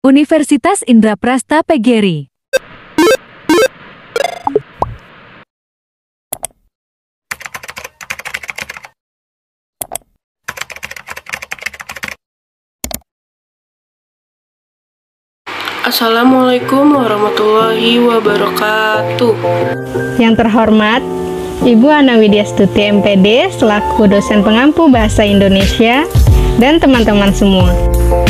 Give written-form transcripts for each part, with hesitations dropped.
Universitas Indraprasta PGRI. Assalamualaikum warahmatullahi wabarakatuh. Yang terhormat, Ibu Ana Widyastuti MPD selaku dosen pengampu Bahasa Indonesia dan teman-teman semua.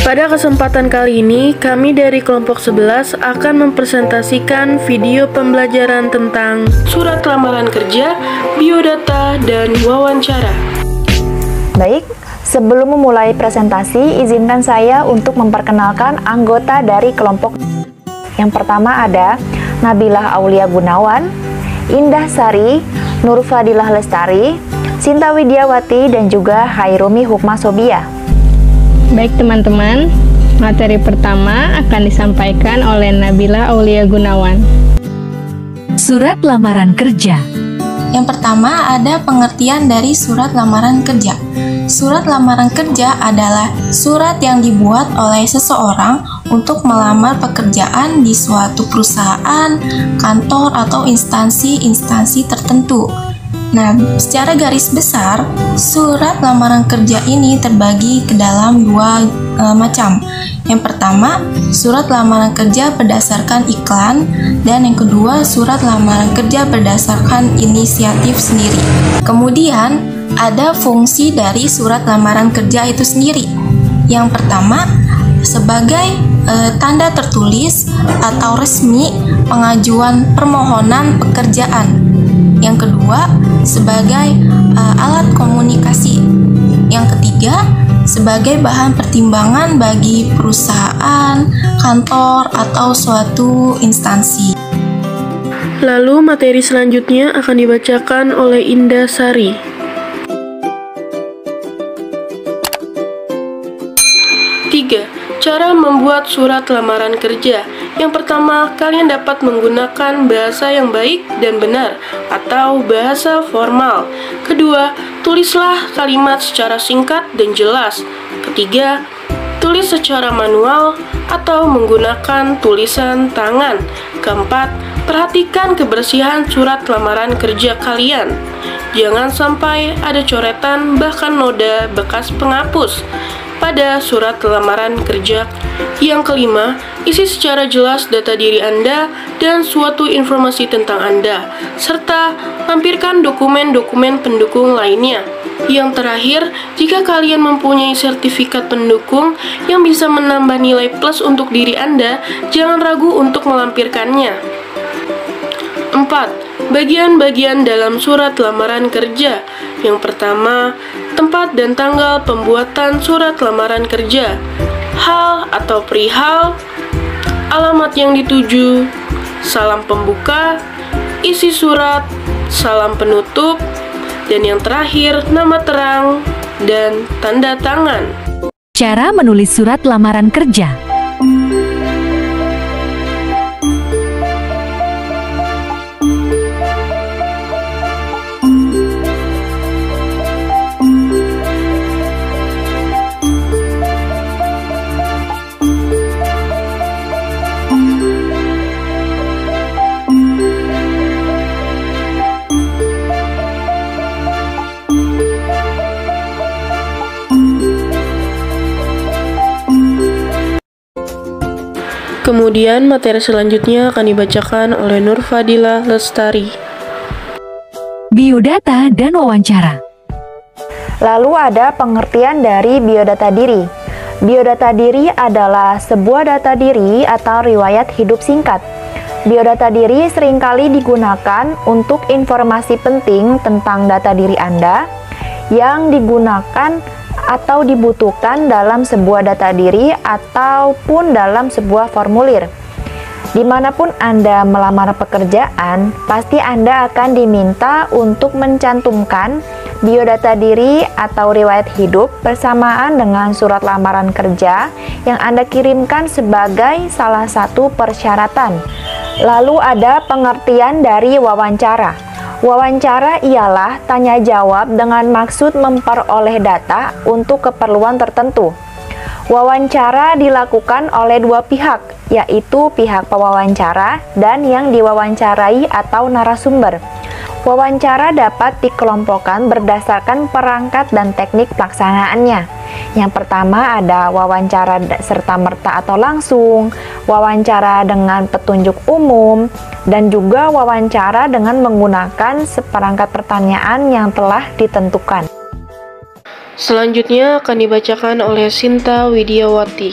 Pada kesempatan kali ini, kami dari kelompok 11 akan mempresentasikan video pembelajaran tentang surat lamaran kerja, biodata, dan wawancara. Baik, sebelum memulai presentasi, izinkan saya untuk memperkenalkan anggota dari kelompok. Yang pertama ada Nabilah Aulia Gunawan, Indah Sari, Nur Fadilah Lestari, Sinta Widiawati, dan juga Hairumi Hukma Sobia. Baik teman-teman, materi pertama akan disampaikan oleh Nabilah Aulia Gunawan. Surat lamaran kerja. Yang pertama ada pengertian dari surat lamaran kerja. Surat lamaran kerja adalah surat yang dibuat oleh seseorang untuk melamar pekerjaan di suatu perusahaan, kantor, atau instansi-instansi tertentu. Nah, secara garis besar, surat lamaran kerja ini terbagi ke dalam dua macam. Yang pertama, surat lamaran kerja berdasarkan iklan, dan yang kedua, surat lamaran kerja berdasarkan inisiatif sendiri. Kemudian, ada fungsi dari surat lamaran kerja itu sendiri. Yang pertama, sebagai tanda tertulis atau resmi pengajuan permohonan pekerjaan. Yang kedua, sebagai alat komunikasi. Yang ketiga, sebagai bahan pertimbangan bagi perusahaan, kantor, atau suatu instansi. Lalu materi selanjutnya akan dibacakan oleh Indah Sari. Cara membuat surat lamaran kerja. Yang pertama, kalian dapat menggunakan bahasa yang baik dan benar atau bahasa formal. Kedua, tulislah kalimat secara singkat dan jelas. Ketiga, tulis secara manual atau menggunakan tulisan tangan. Keempat, perhatikan kebersihan surat lamaran kerja kalian. Jangan sampai ada coretan bahkan noda bekas penghapus pada surat lamaran kerja. Yang kelima, isi secara jelas data diri Anda dan suatu informasi tentang Anda, serta lampirkan dokumen-dokumen pendukung lainnya. Yang terakhir, jika kalian mempunyai sertifikat pendukung yang bisa menambah nilai plus untuk diri Anda, jangan ragu untuk melampirkannya. 4. Bagian-bagian dalam surat lamaran kerja. Yang pertama, tempat dan tanggal pembuatan surat lamaran kerja, hal atau perihal, alamat yang dituju, salam pembuka, isi surat, salam penutup, dan yang terakhir, nama terang dan tanda tangan. Cara menulis surat lamaran kerja. Kemudian materi selanjutnya akan dibacakan oleh Nur Fadilah Lestari. Biodata dan wawancara. Lalu ada pengertian dari biodata diri. Biodata diri adalah sebuah data diri atau riwayat hidup singkat. Biodata diri seringkali digunakan untuk informasi penting tentang data diri Anda yang digunakan atau dibutuhkan dalam sebuah data diri ataupun dalam sebuah formulir. Dimanapun Anda melamar pekerjaan, pasti Anda akan diminta untuk mencantumkan biodata diri atau riwayat hidup bersamaan dengan surat lamaran kerja yang Anda kirimkan sebagai salah satu persyaratan. Lalu ada pengertian dari wawancara. Wawancara ialah tanya jawab dengan maksud memperoleh data untuk keperluan tertentu. Wawancara dilakukan oleh dua pihak, yaitu pihak pewawancara dan yang diwawancarai atau narasumber. Wawancara dapat dikelompokkan berdasarkan perangkat dan teknik pelaksanaannya. Yang pertama ada wawancara serta-merta atau langsung, wawancara dengan petunjuk umum, dan juga wawancara dengan menggunakan seperangkat pertanyaan yang telah ditentukan. Selanjutnya akan dibacakan oleh Sinta Widiawati.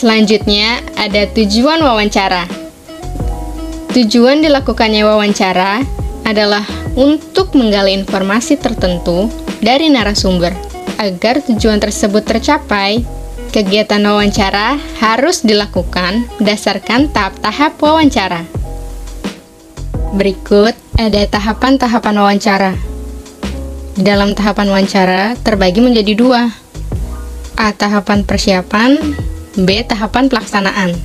Selanjutnya ada tujuan wawancara. Tujuan dilakukannya wawancara adalah untuk menggali informasi tertentu dari narasumber. Agar tujuan tersebut tercapai, kegiatan wawancara harus dilakukan berdasarkan tahap-tahap wawancara. Berikut ada tahapan-tahapan wawancara. Di dalam tahapan wawancara terbagi menjadi dua. A. Tahapan persiapan, B. Tahapan pelaksanaan.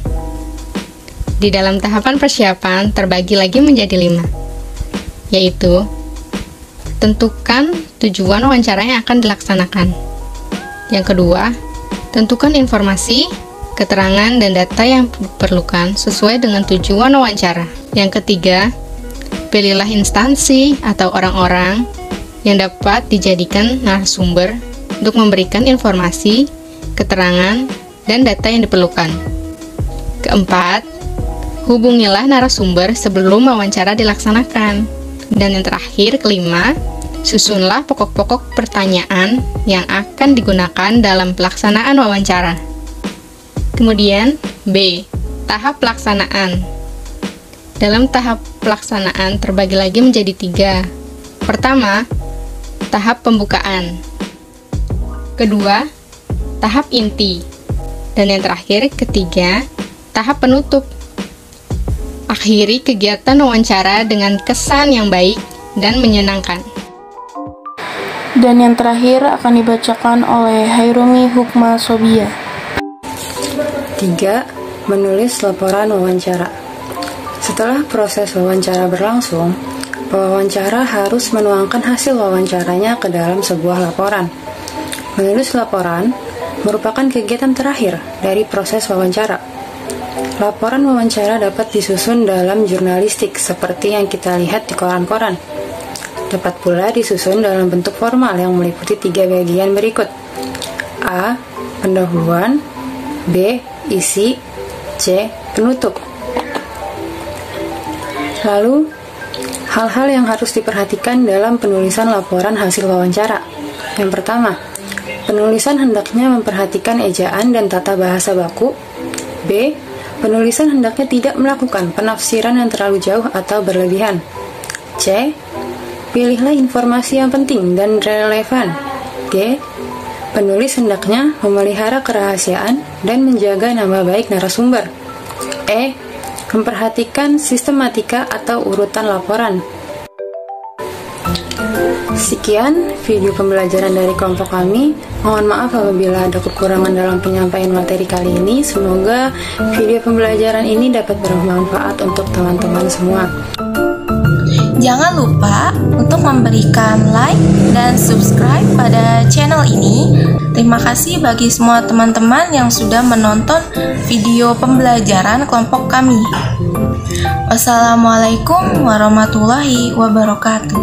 Di dalam tahapan persiapan terbagi lagi menjadi 5, yaitu tentukan tujuan wawancara yang akan dilaksanakan. Yang kedua, tentukan informasi, keterangan, dan data yang diperlukan sesuai dengan tujuan wawancara. Yang ketiga, pilihlah instansi atau orang-orang yang dapat dijadikan narasumber untuk memberikan informasi, keterangan, dan data yang diperlukan. Keempat, hubungilah narasumber sebelum wawancara dilaksanakan. Dan yang terakhir, kelima, susunlah pokok-pokok pertanyaan yang akan digunakan dalam pelaksanaan wawancara. Kemudian, B. Tahap pelaksanaan. Dalam tahap pelaksanaan terbagi lagi menjadi 3. Pertama, tahap pembukaan. Kedua, tahap inti. Dan yang terakhir, ketiga, tahap penutup. Akhiri kegiatan wawancara dengan kesan yang baik dan menyenangkan. Dan yang terakhir akan dibacakan oleh Hairumi Hukma Sobia. 3. Menulis laporan wawancara. Setelah proses wawancara berlangsung, pewawancara harus menuangkan hasil wawancaranya ke dalam sebuah laporan. Menulis laporan merupakan kegiatan terakhir dari proses wawancara. Laporan wawancara dapat disusun dalam jurnalistik seperti yang kita lihat di koran-koran. Dapat pula disusun dalam bentuk formal yang meliputi 3 bagian berikut. A. Pendahuluan, B. Isi, C. Penutup. Lalu, hal-hal yang harus diperhatikan dalam penulisan laporan hasil wawancara. Yang pertama, penulisan hendaknya memperhatikan ejaan dan tata bahasa baku. B. Penulisan hendaknya tidak melakukan penafsiran yang terlalu jauh atau berlebihan. C. Pilihlah informasi yang penting dan relevan. D. Penulis hendaknya memelihara kerahasiaan dan menjaga nama baik narasumber. E. Memperhatikan sistematika atau urutan laporan. Sekian video pembelajaran dari kelompok kami. Mohon maaf apabila ada kekurangan dalam penyampaian materi kali ini. Semoga video pembelajaran ini dapat bermanfaat untuk teman-teman semua. Jangan lupa untuk memberikan like dan subscribe pada channel ini. Terima kasih bagi semua teman-teman yang sudah menonton video pembelajaran kelompok kami. Wassalamualaikum warahmatullahi wabarakatuh.